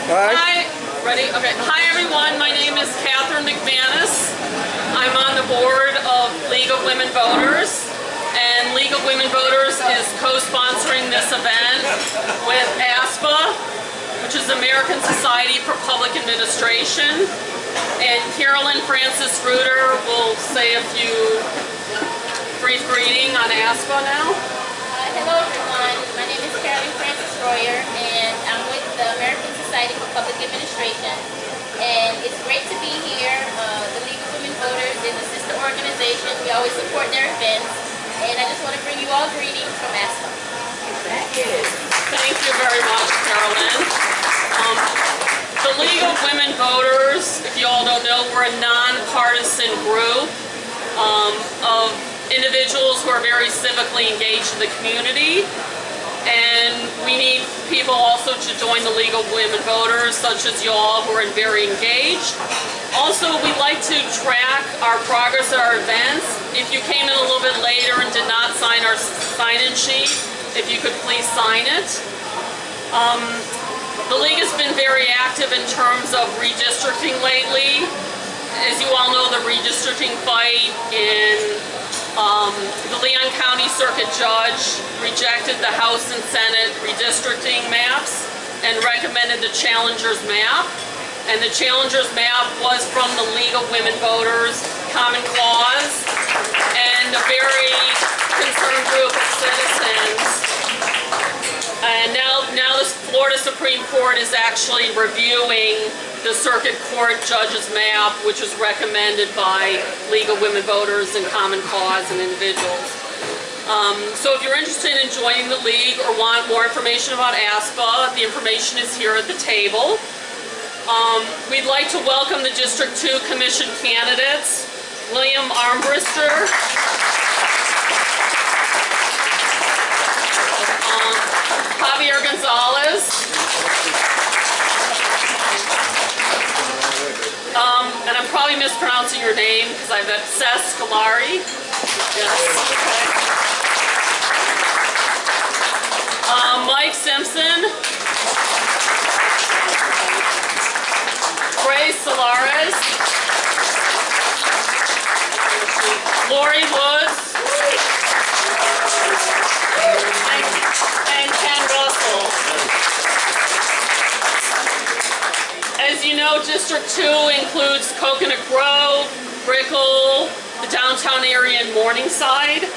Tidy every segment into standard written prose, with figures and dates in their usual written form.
All right. Hi, ready? Okay. Hi everyone, my name is Catherine McManus. I'm on the board of League of Women Voters, and League of Women Voters is co-sponsoring this event with ASPA, which is American Society for Public Administration, and Carolyn Francis Reuter will say a few brief greeting on ASPA now. Hello everyone, my name is Carolyn Francis Royer and I'm with the American Society for Public Administration, and it's great to be here. The League of Women Voters is a sister organization. We always support their events, and I just want to bring you all greetings from ASPA. Thank you very much, Carolyn. The League of Women Voters, if you all don't know, we're a nonpartisan group of individuals who are very civically engaged in the community, and we need people also to join the League of Women Voters, such as y'all who are very engaged. Also, we'd like to track our progress at our events. If you came in a little bit later and did not sign our sign-in sheet, if you could please sign it. The League has been very active in terms of redistricting lately. As you all know, the redistricting fight in the Leon County Circuit Judge rejected the House and Senate redistricting maps and recommended the Challengers map. And the Challengers map was from the League of Women Voters, Common Cause, and a very concerned group of citizens. And now the Florida Supreme Court is actually reviewing the Circuit Court Judge's map, which was recommended by League of Women Voters and Common Cause and individuals. So if you're interested in joining the League or want more information about ASPA, the information is here at the table. We'd like to welcome the District 2 Commission candidates, William Armbruster, Javier Gonzalez, and I'm probably mispronouncing your name because I've got Cesc Scolari. Yes. Okay. Mike Simpson, Grace Solares, Lori Woods, and Ken Russell. As you know, District 2 includes Coconut Grove, Brickell, the downtown area, and Morningside.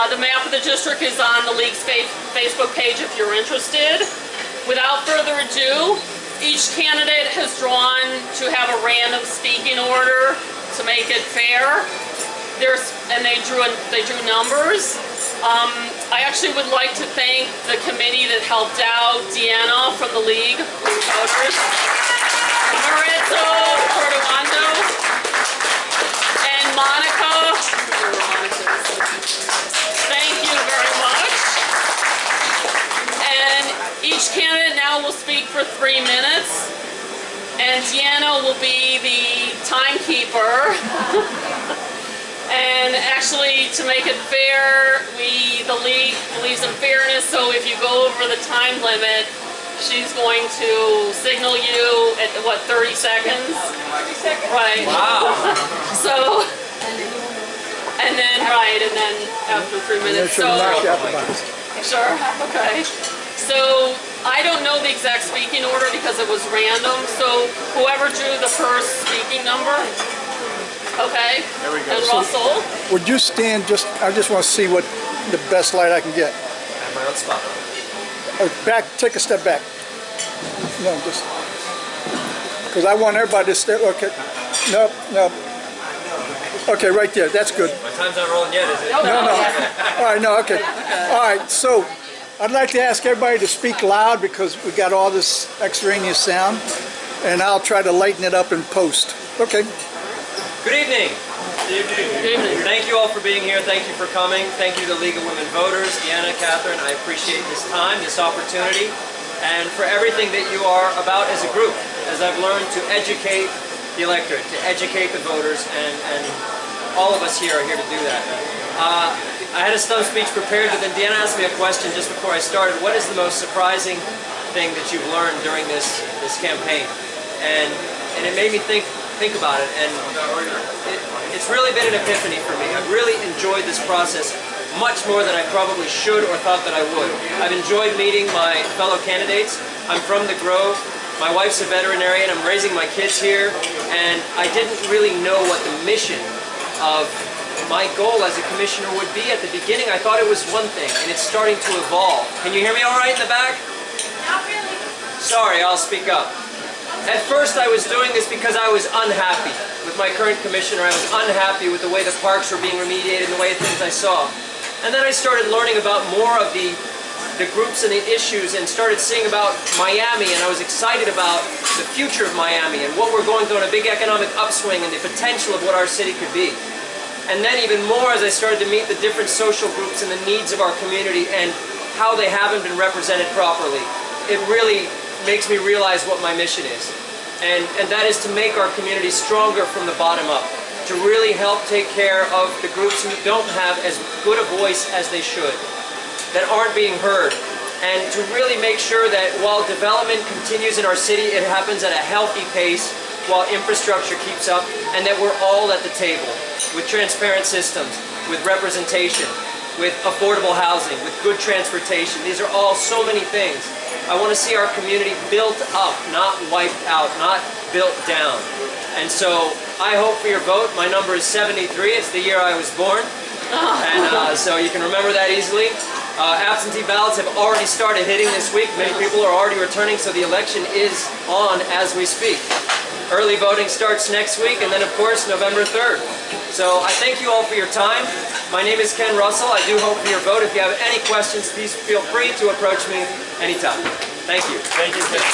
The map of the district is on the League's Facebook page if you're interested. Without further ado, each candidate has drawn to have a random speaking order to make it fair. They drew numbers. I actually would like to thank the committee that helped out, Deanna from the League of Voters, Maritza Cordoando, and Monica. Thank you very much. And each candidate now will speak for 3 minutes, and Deanna will be the timekeeper. And actually, to make it fair, the League believes in fairness, so if you go over the time limit, she's going to signal you at, what, 30 seconds? 30 seconds. Right. Wow. So, and then after 3 minutes, so. Sure, okay. So, I don't know the exact speaking order because it was random, so whoever drew the first speaking number. Okay. There we go. And Russell. Would you stand I just want to see what the best light I can get. I have my own spot. Take a step back. No, just, because I want everybody to stay, okay. No. Okay, right there, that's good. My time's not rolling yet, is it? No. All right, no, okay. All right, so I'd like to ask everybody to speak loud because we got all this extraneous sound, and I'll try to lighten it up in post. Okay. Good evening. Good evening. Thank you all for being here. Thank you for coming. Thank you to the League of Women Voters. Deanna, Catherine, I appreciate this time, this opportunity, and for everything that you are about as a group, as I've learned to educate the electorate, to educate the voters, and all of us here are here to do that. I had a stump speech prepared, but then Deanna asked me a question just before I started. What is the most surprising thing that you've learned during this campaign, and it made me think about it, and it's really been an epiphany for me. I've really enjoyed this process much more than I probably should or thought that I would. I've enjoyed meeting my fellow candidates. I'm from the Grove. My wife's a veterinarian. I'm raising my kids here, and I didn't really know what the mission of my goal as a commissioner would be. At the beginning, I thought it was one thing, and it's starting to evolve. Can you hear me all right in the back? Not really. Sorry, I'll speak up. At first, I was doing this because I was unhappy with my current commissioner. I was unhappy with the way the parks were being remediated and the way things I saw. And then I started learning about more of the groups and the issues, and started seeing about Miami, and I was excited about the future of Miami and what we're going through on a big economic upswing and the potential of what our city could be. And then even more as I started to meet the different social groups and the needs of our community and how they haven't been represented properly. It really makes me realize what my mission is. And that is to make our community stronger from the bottom up, to really help take care of the groups who don't have as good a voice as they should, that aren't being heard, and to really make sure that while development continues in our city, it happens at a healthy pace while infrastructure keeps up, and that we're all at the table with transparent systems, with representation, with affordable housing, with good transportation. These are all so many things. I want to see our community built up, not wiped out, not built down. And so I hope for your vote. My number is 73. It's the year I was born. And so you can remember that easily. Absentee ballots have already started hitting this week. Many people are already returning, so the election is on as we speak. Early voting starts next week, and then of course November 3rd. So I thank you all for your time. My name is Ken Russell. I do hope for your vote. If you have any questions, please feel free to approach me anytime. Thank you. Thank you, Ken.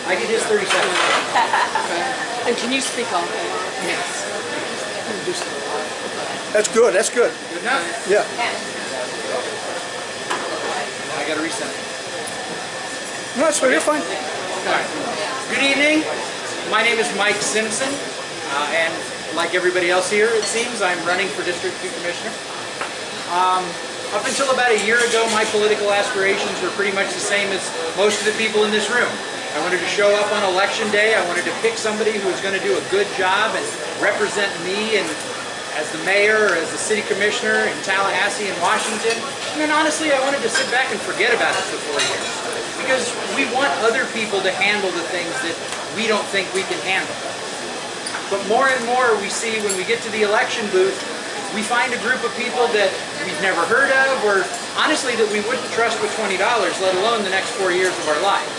I get his 30 seconds. And can you speak on that? Yes. That's good, that's good. Good enough? Yeah. I got to reset. No, that's fine, you're fine. All right. Good evening. My name is Mike Simpson, and like everybody else here, it seems, I'm running for District 2 Commissioner. Up until about a year ago, my political aspirations were pretty much the same as most of the people in this room. I wanted to show up on election day. I wanted to pick somebody who was going to do a good job and represent me and as the mayor or as the city commissioner in Tallahassee and Washington. And then honestly, I wanted to sit back and forget about it for 4 years. Because we want other people to handle the things that we don't think we can handle. But more and more we see when we get to the election booth, we find a group of people that we've never heard of, or honestly that we wouldn't trust with $20, let alone the next 4 years of our lives.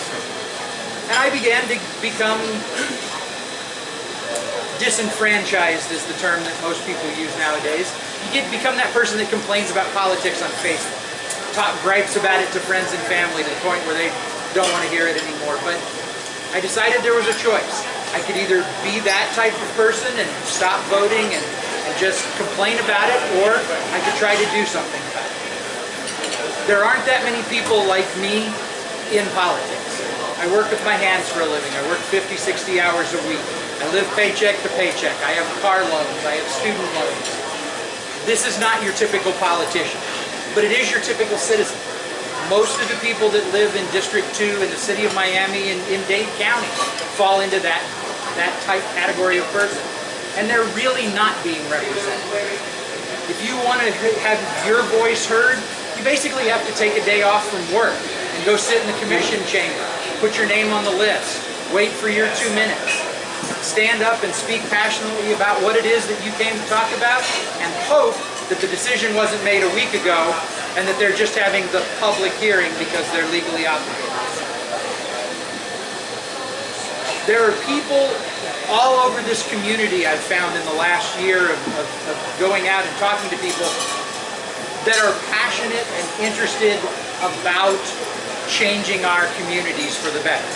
And I began to become disenfranchised is the term that most people use nowadays. You become that person that complains about politics on Facebook. Talk gripes about it to friends and family to the point where they don't want to hear it anymore. But I decided there was a choice. I could either be that type of person and stop voting and just complain about it, or I could try to do something about it. There aren't that many people like me in politics. I work with my hands for a living. I work 50, 60 hours a week. I live paycheck to paycheck. I have car loans. I have student loans. This is not your typical politician, but it is your typical citizen. Most of the people that live in District 2 in the city of Miami and in Dade County fall into that type category of person. And they're really not being represented. If you want to have your voice heard, you basically have to take a day off from work and go sit in the commission chamber. Put your name on the list, wait for your 2 minutes, stand up and speak passionately about what it is that you came to talk about, and hope that the decision wasn't made a week ago and that they're just having the public hearing because they're legally obligated. There are people all over this community I've found in the last year of going out and talking to people that are passionate and interested about changing our communities for the better.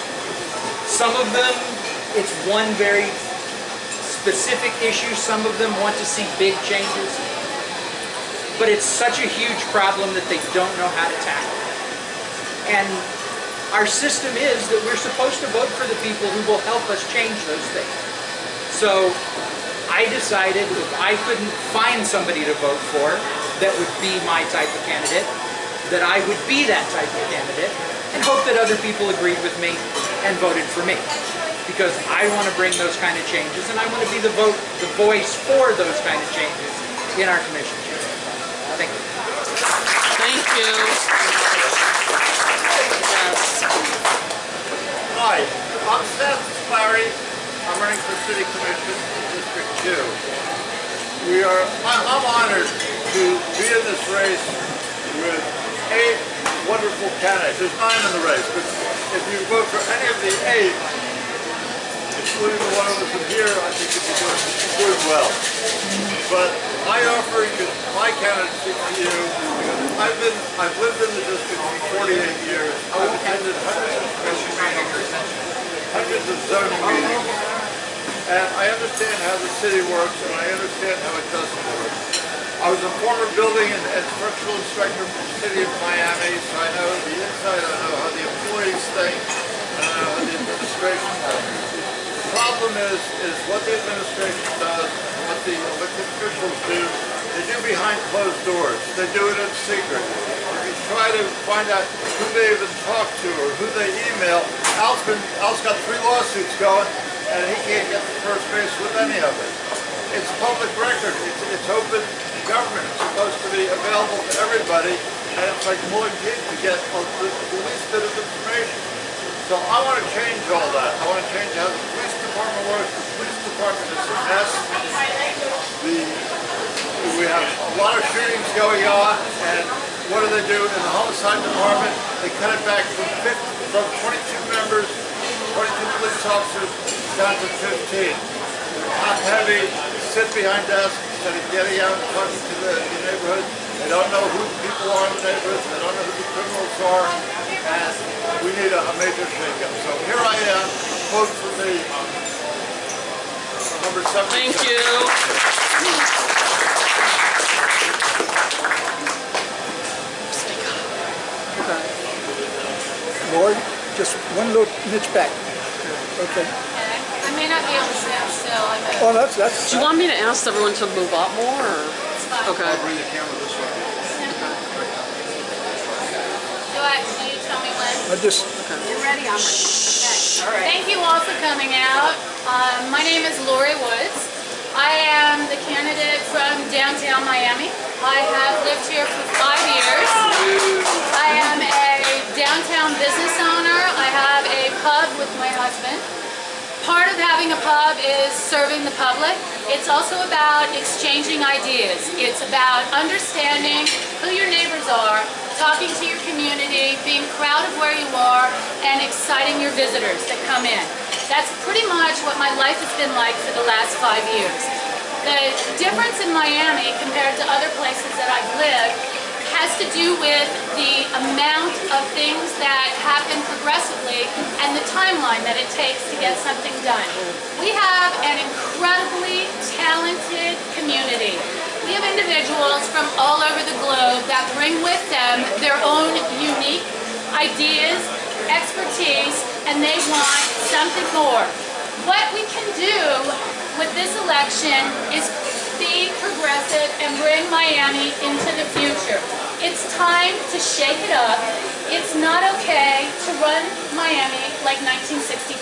Some of them, it's one very specific issue. Some of them want to see big changes. But it's such a huge problem that they don't know how to tackle. And our system is that we're supposed to vote for the people who will help us change those things. So I decided if I couldn't find somebody to vote for, that would be my type of candidate, that I would be that type of candidate, and hope that other people agreed with me and voted for me. Because I want to bring those kind of changes, and I want to be the voice for those kind of changes in our commission. Thank you. Thank you. Yes. Hi, I'm Seth Larry. I'm running for City Commission in District 2. I'm honored to be in this race with 8 wonderful candidates. There's 9 in the race, but if you vote for any of the 8, including the one of us in here, I think you'll be doing well. But I offer my candidacy to you because I've lived in the district for 48 years. I've attended hundreds of commission meetings, hundreds of zoning meetings, and I understand how the city works and I understand how it doesn't work. I was a former building and structural inspector for the city of Miami, so I know the inside, I know how the employees think, and I know how the administration works. The problem is what the administration does, what the elected officials do, they do behind closed doors. They do it in secret. If you try to find out who they even talk to or who they email, Al's got 3 lawsuits going, and he can't get to first base with any of it. It's public record. It's open government. It's supposed to be available to everybody, and it's like pulling teeth to get the least bit of information. So I want to change all that. I want to change how the police department works. The police department is a mess. We have a lot of shootings going on, and what do? In the homicide department? They cut it back from 22 members, 22 police officers, down to 15. Top heavy, sit behind desks instead of getting out and talking to the neighborhood. They don't know who the people are in the neighborhood. They don't know who the criminals are. And we need a major shakeup. So here I am. Vote for me. Number 7. Thank you. Lord, just one little niche back. Okay. I may not be able to stand still. Oh, that's. Do you want me to ask everyone to move up more? Or? It's fine. Okay. Bring the camera this way. Do you tell me when? I just. You're ready, I'm ready. Okay. All right. Thank you all for coming out. My name is Lori Woods. I am the candidate from downtown Miami. I have lived here for 5 years. I am a downtown business owner. I have a pub with my husband. Part of having a pub is serving the public. It's also about exchanging ideas. It's about understanding who your neighbors are, talking to your community, being proud of where you are, and exciting your visitors that come in. That's pretty much what my life has been like for the last 5 years. The difference in Miami compared to other places that I've lived has to do with the amount of things that happen progressively and the timeline that it takes to get something done. We have an incredibly talented community. We have individuals from all over the globe that bring with them their own unique ideas, expertise, and they want something more. What we can do with this election is be progressive and bring Miami into the future. It's time to shake it up. It's not okay to run Miami like 1965.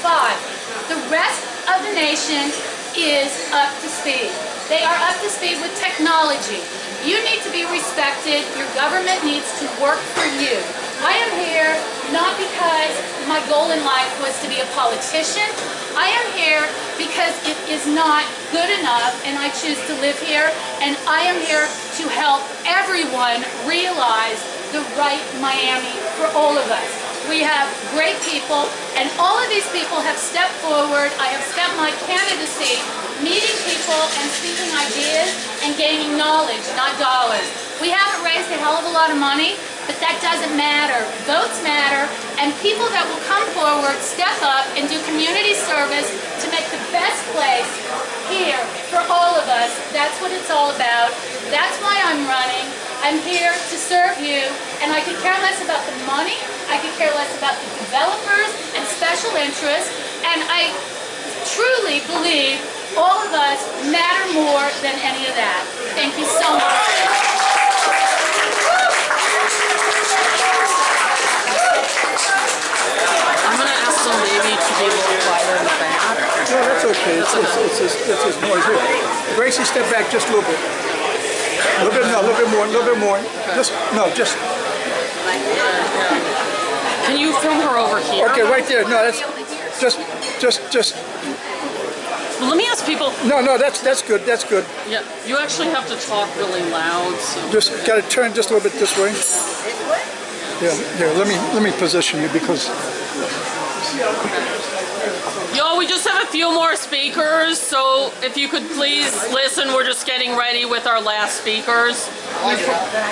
The rest of the nation is up to speed. They are up to speed with technology. You need to be respected. Your government needs to work for you. I am here not because my goal in life was to be a politician. I am here because it is not good enough and I choose to live here, and I am here to help everyone realize the right Miami for all of us. We have great people, and all of these people have stepped forward. I have spent my candidacy meeting people and speaking ideas and gaining knowledge, not dollars. We haven't raised a hell of a lot of money, but that doesn't matter. Votes matter, and people that will come forward, step up, and do community service to make the best place here for all of us. That's what it's all about. That's why I'm running. I'm here to serve you, and I could care less about the money. I could care less about the developers and special interests, and I truly believe all of us matter more than any of that. Thank you so much. Okay, it's this noise here. Gracie, step back just a little bit. A little bit, no, a little bit more. Just, no, just, Can you film her over here? okay, right there. No, that's, just, Well, let me ask people. no, that's good, that's good. Yeah, you actually have to talk really loud. So. Just gotta turn just a little bit this way. Yeah, here, let me position you because, Yo, we just have a few more speakers, so if you could please listen, we're just getting ready with our last speakers.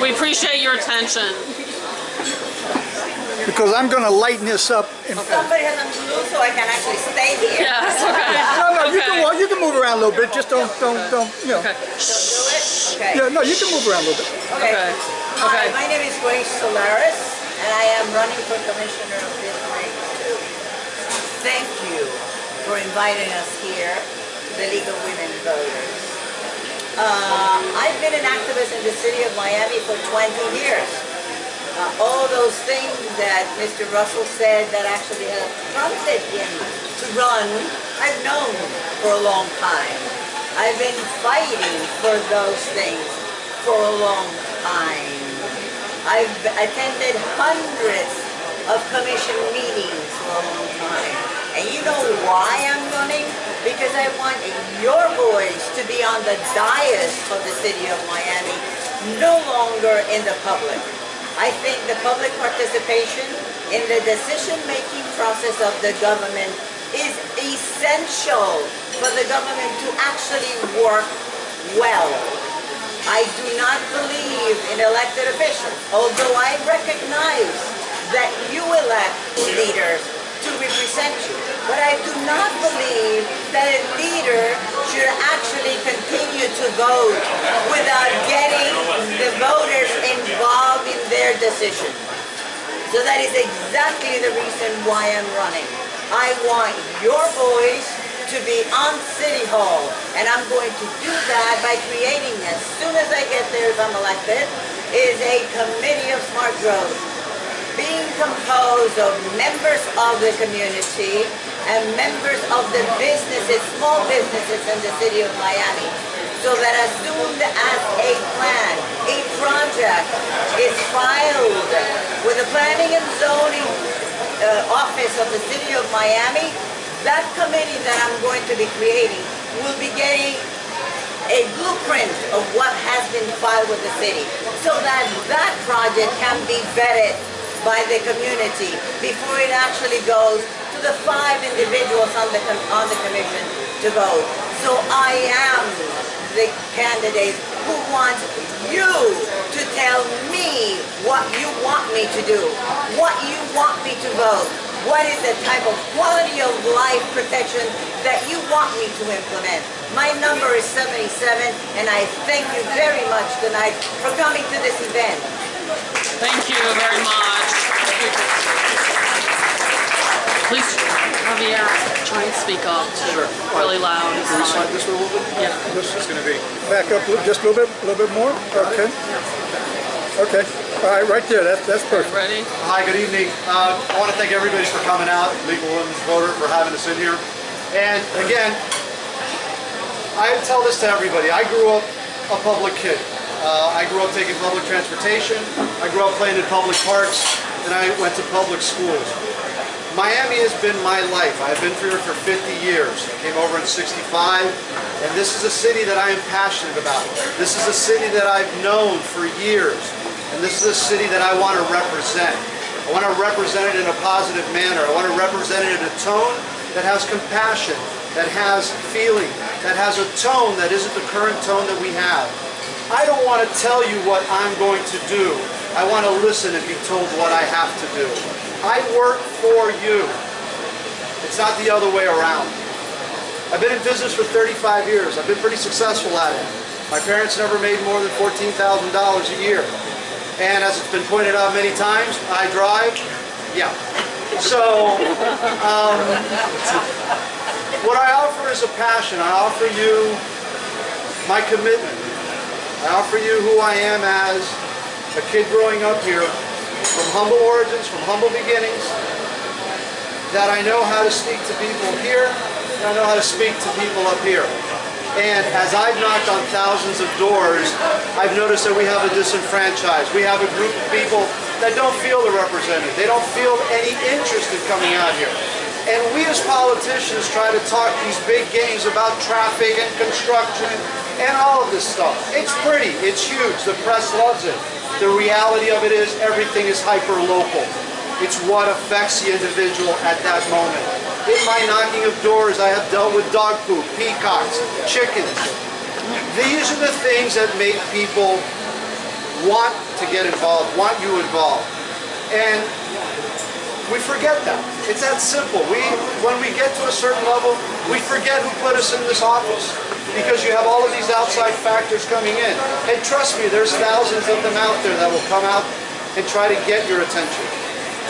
We appreciate your attention. because I'm gonna lighten this up. And, Somebody has them blue so I can actually stay here. Yes, okay. no, you Okay. can walk, you can move around a little bit, just don't, you know. Okay. Do it? Okay. Yeah, no, you can move around a little bit. Okay. Okay. Hi, Okay. my name is Grace Solaris, and I am running for Commissioner of District 2. Thank you for inviting us here to the League of Women Voters. I've been an activist in the city of Miami for 20 years. All those things that Mr. Russell said that actually have prompted him to run, I've known for a long time. I've been fighting for those things for a long time. I've attended hundreds of commission meetings for a long time. And you know why I'm running? Because I want your voice to be on the dais of the city of Miami, no longer in the public. I think the public participation in the decision-making process of the government is essential for the government to actually work well. I do not believe in elected officials, although I recognize that you elect leaders to represent you. But I do not believe that a leader should actually continue to vote without getting the voters involved in their decision. So that is exactly the reason why I'm running. I want your voice to be on City Hall, and I'm going to do that by creating, as soon as I get there if I'm elected, is a committee of smart growth, being composed of members of the community and members of the businesses, small businesses in the city of Miami, so that as soon as a plan, a project is filed with the Planning and Zoning Office of the city of Miami, that committee that I'm going to be creating will be getting a blueprint of what has been filed with the city, so that that project can be vetted by the community before it actually goes to the 5 individuals on the commission to vote. So I am the candidate who wants you to tell me what you want me to do, what you want me to vote, what is the type of quality of life protection that you want me to implement. My number is 77, and I thank you very much tonight for coming to this event. Thank you very much. Please, Javier, try and speak up too. Sure. Really loud. It's Can we fine. slide this a little bit? Yeah. This is gonna be. Back up just a little bit more? Okay. Okay. All right, right there, that's perfect. Ready? Hi, good evening. I want to thank everybody for coming out, League of Women's Voter, for having us in here. And again, I tell this to everybody. I grew up a public kid. I grew up taking public transportation. I grew up playing in public parks, and I went to public schools. Miami has been my life. I've been here for 50 years. I came over in '65, and this is a city that I am passionate about. This is a city that I've known for years, and this is a city that I want to represent. I want to represent it in a positive manner. I want to represent it in a tone that has compassion, that has feeling, that has a tone that isn't the current tone that we have. I don't want to tell you what I'm going to do. I want to listen and be told what I have to do. I work for you. It's not the other way around. I've been in business for 35 years. I've been pretty successful at it. My parents never made more than $14,000 a year. And as it's been pointed out many times, I drive. Yeah. So, what I offer is a passion. I offer you my commitment. I offer you who I am as a kid growing up here, from humble origins, from humble beginnings, that I know how to speak to people here and I know how to speak to people up here. And as I've knocked on thousands of doors, I've noticed that we have a disenfranchised. We have a group of people that don't feel they're represented. They don't feel any interest in coming out here. And we as politicians try to talk these big games about traffic and construction and all of this stuff. It's pretty, it's huge, the press loves it. The reality of it is everything is hyper-local. It's what affects the individual at that moment. In my knocking of doors, I have dealt with dog poop, peacocks, chickens. These are the things that make people want to get involved, want you involved. And we forget that. It's that simple. When we get to a certain level, we forget who put us in this office because you have all of these outside factors coming in. And trust me, there's thousands of them out there that will come out and try to get your attention.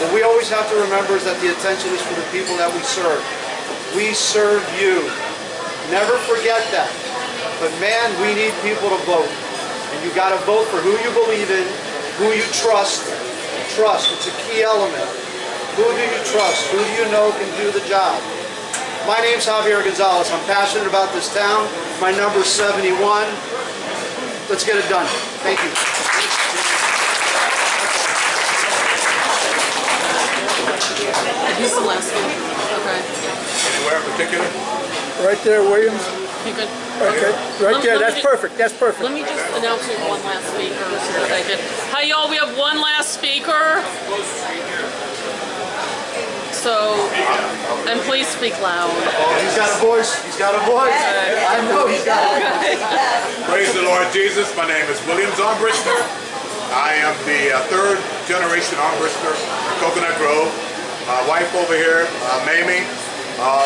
What we always have to remember is that the attention is for the people that we serve. We serve you. Never forget that. But man, we need people to vote. And you got to vote for who you believe in, who you trust. Trust, it's a key element. Who do you trust? Who do you know can do the job? My name's Javier Gonzalez. I'm passionate about this town. My number's 71. Let's get it done. Thank you. He's the last one. Okay. Anywhere in particular? Right there, Williams. You good? Okay, right Let- there. let That's me- perfect. That's perfect. Let me just announce we have one last speaker so that I can. Hi, y'all. We have one last speaker. So, and please speak loud. Oh, he's got a voice. He's got a voice. I know he's got a voice. Praise the Lord Jesus. My name is Williams Armbruster. I am the third generation Armbruster in Coconut Grove. My wife over here, Mamie.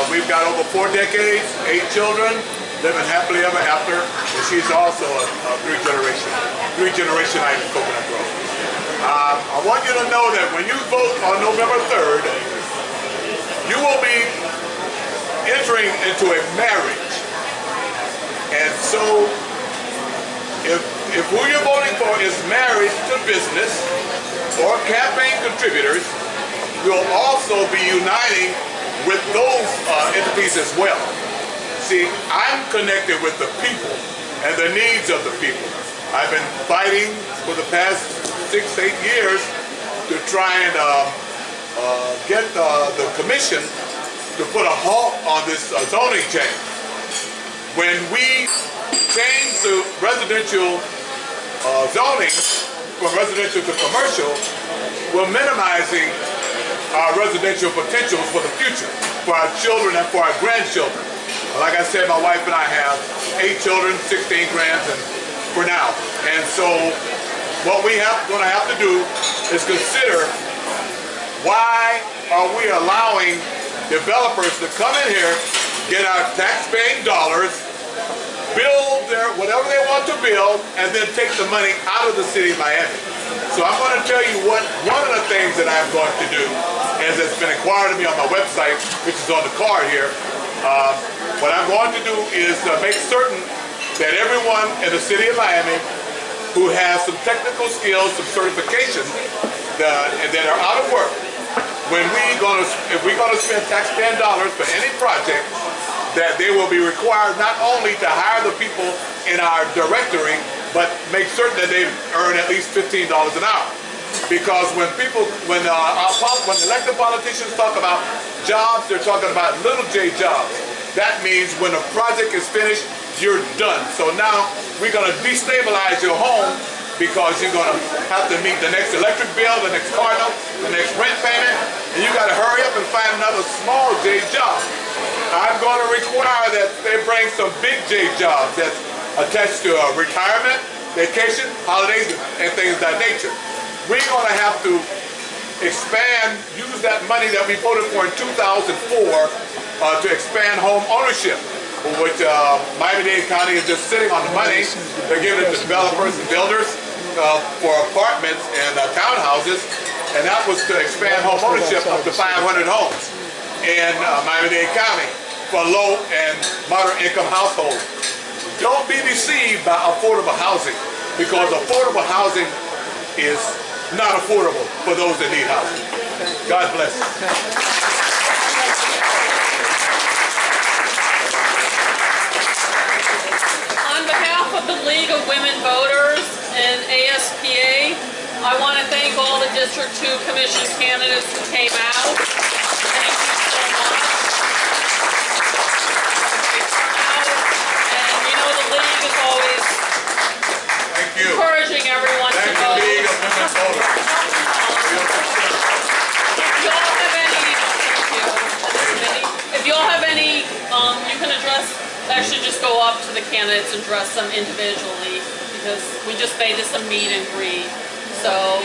We've got over 4 decades, 8 children, living happily ever after. And she's also a three generation item in Coconut Grove. I want you to know that when you vote on November 3rd, you will be entering into a marriage. And so, if who you're voting for is married to business or campaign contributors, you'll also be uniting with those entities as well. See, I'm connected with the people and the needs of the people. I've been fighting for the past 6-8 years to try and get the commission to put a halt on this zoning change. When we changed the residential zoning from residential to commercial, we're minimizing our residential potentials for the future, for our children and for our grandchildren. Like I said, my wife and I have 8 children, 16 grands, and for now. And so what we going to have to do is consider, why are we allowing developers to come in here, get our tax-paying dollars, build whatever they want to build, and then take the money out of the city of Miami. So I'm going to tell you one of the things that I'm going to do, as it's been inquired of me on my website, which is on the card here. What I'm going to do is make certain that everyone in the city of Miami who has some technical skills, some certifications that are out of work, if we're going to spend taxpaying dollars for any project, that they will be required not only to hire the people in our directory, but make certain that they earn at least $15 an hour. Because when elected politicians talk about jobs, they're talking about little J jobs. That means when a project is finished, you're done. So now we're going to destabilize your home because you're going to have to meet the next electric bill, the next car note, the next rent payment, and you got to hurry up and find another small J job. I'm going to require that they bring some big J jobs that's attached to retirement, vacation, holidays, and things of that nature. We're going to have to expand, use that money that we voted for in 2004 to expand home ownership, which Miami-Dade County is just sitting on the money. They're giving it to developers and builders for apartments and townhouses, and that was to expand home ownership up to 500 homes in Miami-Dade County for low and moderate income households. Don't be deceived by affordable housing, because affordable housing is not affordable for those that need housing. God bless. on behalf of the League of Women Voters and ASPA, I want to thank all the District 2 Commission candidates who came out. Thank you so much. Great turnout. And you know the League is always Thank you. encouraging everyone to Thank you, vote. League of Women Voters. If y'all have any, thank you, to the committee. If y'all have any, you can address, actually just go up to the candidates and address them individually because we just made this a meet and greet. So,